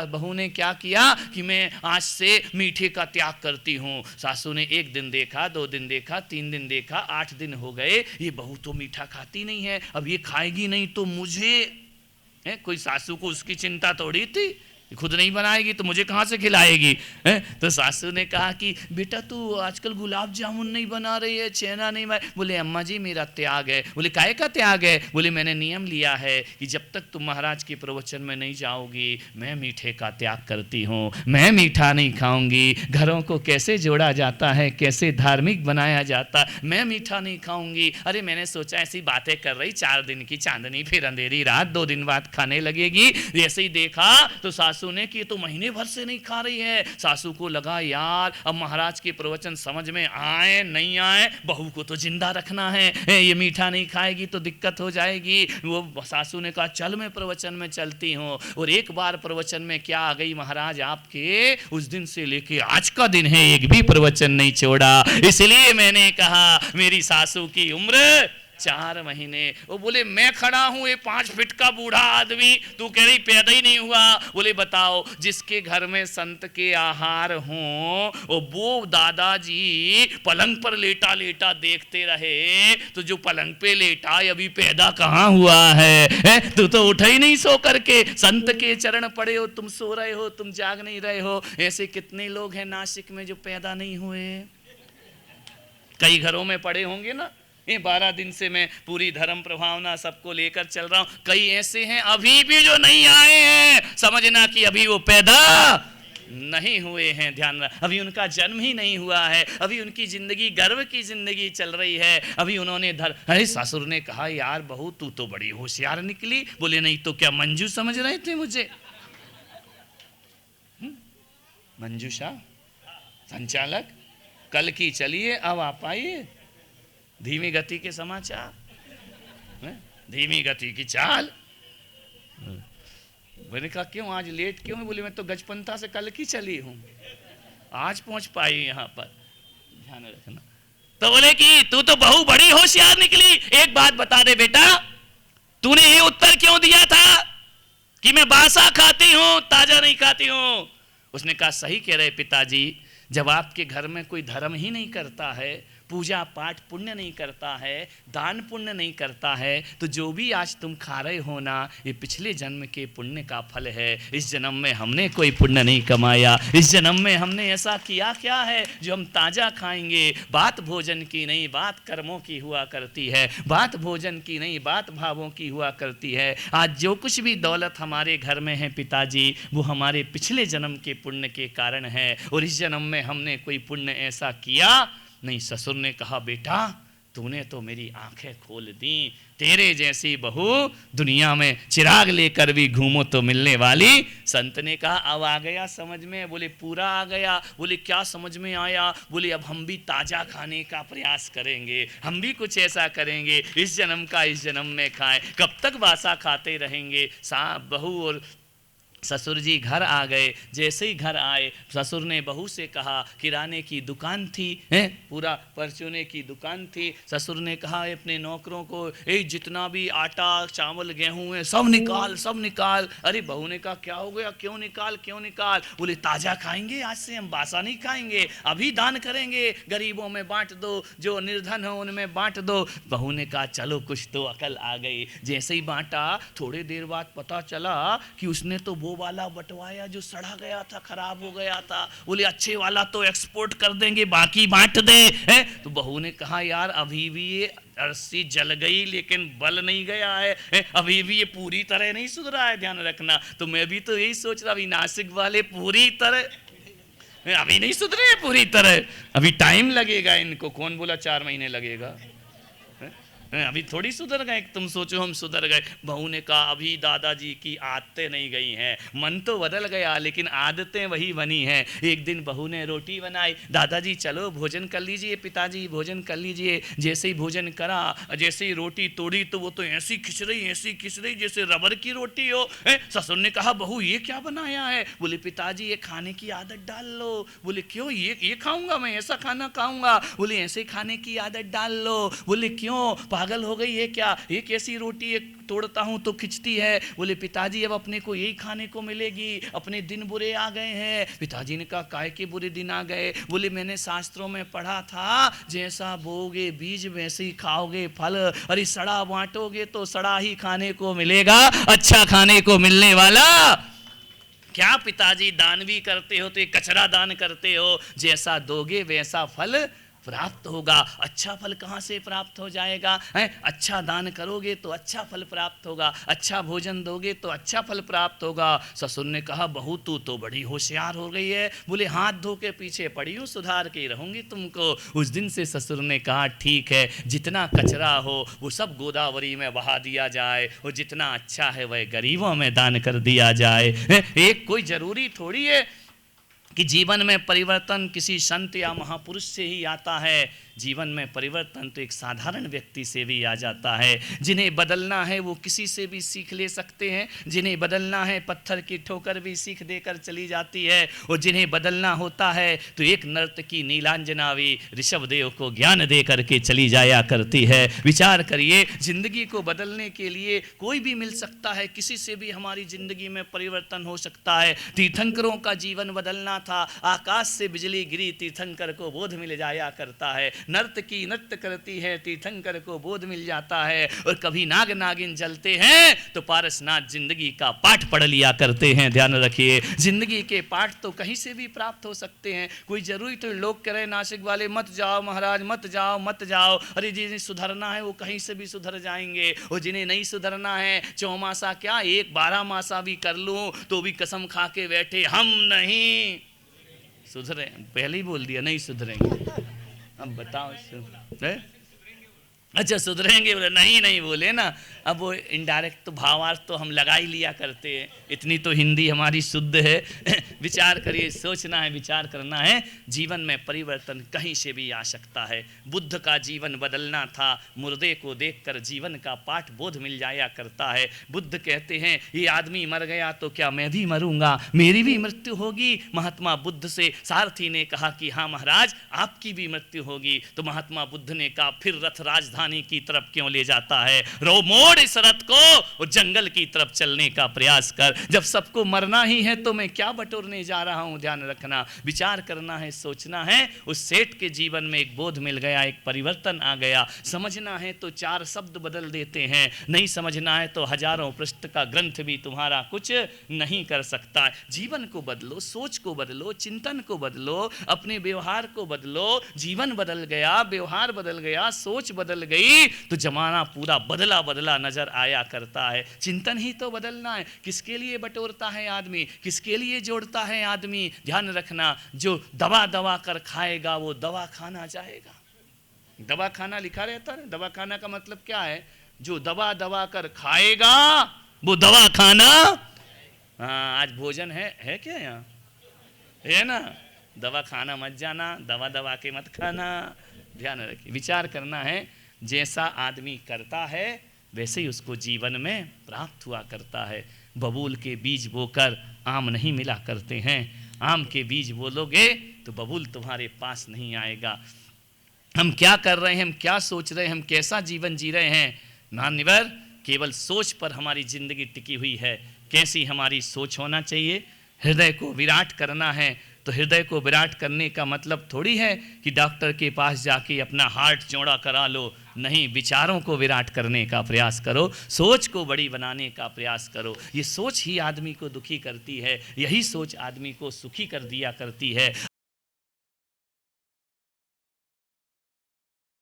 बहू ने क्या किया कि मैं आज से मीठे का त्याग करती हूँ। सासू ने 1 दिन देखा, 2 दिन देखा, 3 दिन देखा, 8 दिन हो गए, ये बहू तो मीठा खाती नहीं है, अब ये खाएगी नहीं तो मुझे कोई सासू को उसकी चिंता थोड़ी थी, खुद नहीं बनाएगी तो मुझे कहाँ से खिलाएगी है? तो सासू ने कहा कि बेटा तू आजकल गुलाब जामुन नहीं बना रही है, छेना नहीं बना। बोले अम्मा जी मेरा त्याग है। बोले काहे का त्याग है? बोले मैंने नियम लिया है कि जब तक तुम महाराज के प्रवचन में नहीं जाओगी मैं मीठे का त्याग करती हूँ, मैं मीठा नहीं खाऊंगी। घरों को कैसे जोड़ा जाता है, कैसे धार्मिक बनाया जाता, मैं मीठा नहीं खाऊंगी। अरे मैंने सोचा ऐसी बातें कर रही, 4 दिन की चांदनी फिर अंधेरी रात, 2 दिन बाद खाने लगेगी। जैसे ही देखा तो सासू ने कि तो महीने भर से नहीं खा रही है। सासू को लगा यार अब महाराज के प्रवचन समझ में आए नहीं आए, बहू को तो जिंदा रखना है, ये मीठा नहीं खाएगी तो दिक्कत हो जाएगी। वो सासू ने कहा चल मैं प्रवचन में चलती हूँ। और एक बार प्रवचन में क्या आ गई महाराज आपके, उस दिन से लेके आज का दिन है एक भी प्रवचन नहीं छोड़ा। इसलिए मैंने कहा मेरी सासू की उम्र 4 महीने। वो बोले मैं खड़ा हूं, ये 5 फीट का बूढ़ा आदमी, तू कह रही पैदा ही नहीं हुआ। बोले बताओ जिसके घर में संत के आहार हों वो दादाजी पलंग पर लेटा लेटा देखते रहे तो जो पलंग पे लेटा अभी पैदा कहाँ हुआ है? तू तो उठा ही नहीं सो करके, संत के चरण पड़े हो, तुम सो रहे हो, तुम जाग नहीं रहे हो। ऐसे कितने लोग हैं नासिक में जो पैदा नहीं हुए? कई घरों में पड़े होंगे ना। ये 12 दिन से मैं पूरी धर्म प्रभावना सबको लेकर चल रहा हूं। कई ऐसे हैं अभी भी जो नहीं आए हैं, समझना कि अभी वो पैदा नहीं हुए हैं। ध्यान रख, अभी उनका जन्म ही नहीं हुआ है, अभी उनकी जिंदगी गर्व की जिंदगी चल रही है। अभी उन्होंने अरे ससुर ने कहा यार बहू तू तो बड़ी होशियार निकली। बोले नहीं तो क्या मंजू समझ रहे थे मुझे? मंजूषा संचालक कल की चलिए अब आप आइए। धीमी गति के समाचार, धीमी गति की चाल। मैंने कहा क्यों आज लेट क्यों? बोले मैं तो गजपंथा से कल की चली हूं, आज पहुंच पाई यहां पर। ध्यान रखना। तो बोले कि तू तो बहू बड़ी होशियार निकली। एक बात बता दे बेटा, तूने ये उत्तर क्यों दिया था कि मैं बासा खाती हूं ताजा नहीं खाती हूं? उसने कहा सही कह रहे पिताजी, जब आपके घर में कोई धर्म ही नहीं करता है, पूजा पाठ पुण्य नहीं करता है, दान पुण्य नहीं करता है, तो जो भी आज तुम खा रहे हो ना ये पिछले जन्म के पुण्य का फल है। इस जन्म में हमने कोई पुण्य नहीं कमाया, इस जन्म में हमने ऐसा किया क्या है जो हम ताजा खाएंगे। बात भोजन की नहीं बात कर्मों की हुआ करती है, बात भोजन की नहीं बात भावों की हुआ करती है। आज जो कुछ भी दौलत हमारे घर में है पिताजी वो हमारे पिछले जन्म के पुण्य के कारण है, और इस जन्म में हमने कोई पुण्य ऐसा किया नहीं। ससुर ने कहा बेटा तूने तो मेरी आंखें खोल दी, तेरे जैसी बहू दुनिया में चिराग लेकर भी घूमो तो मिलने वाली। संत ने कहा अब आ गया समझ में? बोले पूरा आ गया। बोले क्या समझ में आया? बोले अब हम भी ताजा खाने का प्रयास करेंगे, हम भी कुछ ऐसा करेंगे इस जन्म का इस जन्म में खाएं। कब तक बासा खाते रहेंगे? बहू और ससुर जी घर आ गए। जैसे ही घर आए ससुर ने बहू से कहा किराने की दुकान थी, पूरा परचूने की दुकान थी। ससुर ने कहा अपने नौकरों को जितना भी आटा चावल गेहूं है सब निकाल सब निकाल। अरे बहू ने कहा क्या हो गया, क्यों निकाल क्यों निकाल? बोले ताज़ा खाएंगे आज से, हम बासा नहीं खाएंगे, अभी दान करेंगे, गरीबों में बांट दो, जो निर्धन हो उनमें बांट दो। बहू ने कहा चलो कुछ तो अकल आ गई। जैसे ही बांटा थोड़ी देर बाद पता चला कि उसने तो वो वाला बंटवाया जो सड़ा गया था, खराब हो गया था। बोले अच्छे वाला तो एक्सपोर्ट कर देंगे, बाकी बांट दे। तो बहू ने कहा यार अभी भी ये अरसी जल गई लेकिन बल नहीं गया है, अभी भी ये पूरी तरह नहीं सुधरा है, ध्यान रखना। तो मैं भी तो यही सोच रहा, अभी नासिक वाले पूरी तरह अभी नहीं सुधरे पूरी तरह, अभी टाइम लगेगा इनको। कौन बोला 4 महीने लगेगा? अभी थोड़ी सुधर गए, तुम सोचो हम सुधर गए। बहू ने कहा अभी दादाजी की आदतें नहीं गई हैं, मन तो बदल गया लेकिन आदतें वही बनी हैं। एक दिन बहू ने रोटी बनाई, दादाजी चलो भोजन कर लीजिए, पिताजी भोजन कर लीजिए। जैसे ही भोजन करा, जैसे ही रोटी तोड़ी तो वो तो ऐसी खिंच रही जैसे रबर की रोटी हो। ससुर ने कहा बहू ये क्या बनाया है? बोले पिताजी ये खाने की आदत डाल लो। बोले क्यों? ये खाऊंगा मैं, ऐसा खाना खाऊंगा? बोले ऐसे खाने की आदत डाल लो। बोले क्यों? पागल हो गई है क्या, एक ऐसी रोटी एक तोड़ता हूँ तो खिंचती है। बोले पिताजी अब अपने को यही खाने को मिलेगी, अपने दिन बुरे आ गए हैं। पिताजी ने कहा काय के बुरे दिन आ गए। बोले मैंने शास्त्रों में पढ़ा था जैसा बोओगे बीज वैसे ही खाओगे फल, अरे सड़ा बांटोगे तो सड़ा ही खाने को मिलेगा, अच्छा खाने को मिलने वाला क्या। पिताजी दान भी करते हो तो ये कचरा दान करते हो, जैसा दोगे वैसा फल प्राप्त होगा। अच्छा फल कहाँ से प्राप्त हो जाएगा है? अच्छा दान करोगे तो अच्छा फल प्राप्त होगा, अच्छा भोजन दोगे तो अच्छा फल प्राप्त होगा। ससुर ने कहा बहू तू तो बड़ी होशियार हो गई है। बोले हाथ धो के पीछे पड़ी हूँ, सुधार के रहूंगी तुमको। उस दिन से ससुर ने कहा ठीक है, जितना कचरा हो वो सब गोदावरी में बहा दिया जाए, और जितना अच्छा है वह गरीबों में दान कर दिया जाए। एक कोई जरूरी थोड़ी है कि जीवन में परिवर्तन किसी संत या महापुरुष से ही आता है। जीवन में परिवर्तन तो एक साधारण व्यक्ति से भी आ जाता है। जिन्हें बदलना है वो किसी से भी सीख ले सकते हैं, जिन्हें बदलना है पत्थर की ठोकर भी सीख देकर चली जाती है, और जिन्हें बदलना होता है तो एक नर्तकी नीलांजना भी ऋषभदेव को ज्ञान दे करके चली जाया करती है। विचार करिए, जिंदगी को बदलने के लिए कोई भी मिल सकता है, किसी से भी हमारी जिंदगी में परिवर्तन हो सकता है। तीर्थंकरों का जीवन बदलना था, आकाश से बिजली गिरी तीर्थंकर को बोध मिल जाया करता है। नर्तकी नृत्य करती है, तीर्थंकर को बोध मिल जाता है। और कभी नाग नागिन जलते हैं तो पारसनाथ जिंदगी का पाठ पढ़ लिया करते हैं। ध्यान रखिए, जिंदगी के पाठ तो कहीं से भी प्राप्त हो सकते हैं। कोई जरूरी तो लोग कह रहे नासिक वाले मत जाओ महाराज, मत जाओ मत जाओ। अरे जिन्हें सुधरना है वो कहीं से भी सुधर जाएंगे, और जिन्हें नहीं सुधरना है चौमासा क्या एक 12 मासा भी कर लूं तो भी कसम खा के बैठे हम नहीं सुधरे। पहले ही बोल दिया नहीं सुधरेंगे। अब बताओ अच्छा सुधरेंगे, बोले नहीं बोले ना। अब वो इनडायरेक्ट तो भावार्थ तो हम लगा ही लिया करते हैं, इतनी तो हिंदी हमारी शुद्ध है। विचार करिए, सोचना है, विचार करना है। जीवन में परिवर्तन कहीं से भी आ सकता है। बुद्ध का जीवन बदलना था, मुर्दे को देखकर जीवन का पाठ बोध मिल जाया करता है। बुद्ध कहते हैं ये आदमी मर गया तो क्या मैं भी मरूंगा, मेरी भी मृत्यु होगी। महात्मा बुद्ध से सारथी ने कहा कि हाँ महाराज आपकी भी मृत्यु होगी। तो महात्मा बुद्ध ने कहा फिर रथ राजधानी की तरफ क्यों ले जाता है, रो मोड़ इस रथ को और जंगल की तरफ चलने का प्रयास कर। जब सबको मरना ही है तो मैं क्या बटोरने जा रहा हूं। ध्यान रखना, विचार करना है, सोचना है। उस सेठ के जीवन में एक बोध मिल गया, एक परिवर्तन आ गया। समझना है तो 4 शब्द बदल देते हैं, नहीं समझना है तो हजारों पृष्ठ का ग्रंथ भी तुम्हारा कुछ नहीं कर सकता। जीवन को बदलो, सोच को बदलो, चिंतन को बदलो, अपने व्यवहार को बदलो। जीवन बदल गया, व्यवहार बदल गया, सोच बदल गई तो जमाना पूरा बदला बदला नजर आया करता है। चिंतन ही तो बदलना है। किसके लिए बटोरता है आदमी, किसके लिए जोड़ता है आदमी। ध्यान रखना, जो दवा दवा कर खाएगा वो दवा खाना जाएगा। दवा खाना लिखा रहता है, दवा खाना का मतलब क्या है, जो दवा दवा कर खाएगा वो दवा खाना। हाँ आज भोजन है क्या यहाँ, है ना। दवा खाना मत जाना, दवा दवा के मत खाना। ध्यान रखिए, विचार करना है। जैसा आदमी करता है वैसे ही उसको जीवन में प्राप्त हुआ करता है। बबूल के बीज बोकर आम नहीं मिला करते हैं, आम के बीज बोलोगे तो बबूल तुम्हारे पास नहीं आएगा। हम क्या कर रहे हैं, हम क्या सोच रहे हैं, हम कैसा जीवन जी रहे हैं, मान्यवर केवल सोच पर हमारी जिंदगी टिकी हुई है। कैसी हमारी सोच होना चाहिए, हृदय को विराट करना है। तो हृदय को विराट करने का मतलब थोड़ी है कि डॉक्टर के पास जाके अपना हार्ट चौड़ा करा लो, नहीं, विचारों को विराट करने का प्रयास करो, सोच को बड़ी बनाने का प्रयास करो। ये सोच ही आदमी को दुखी करती है, यही सोच आदमी को सुखी कर दिया करती है।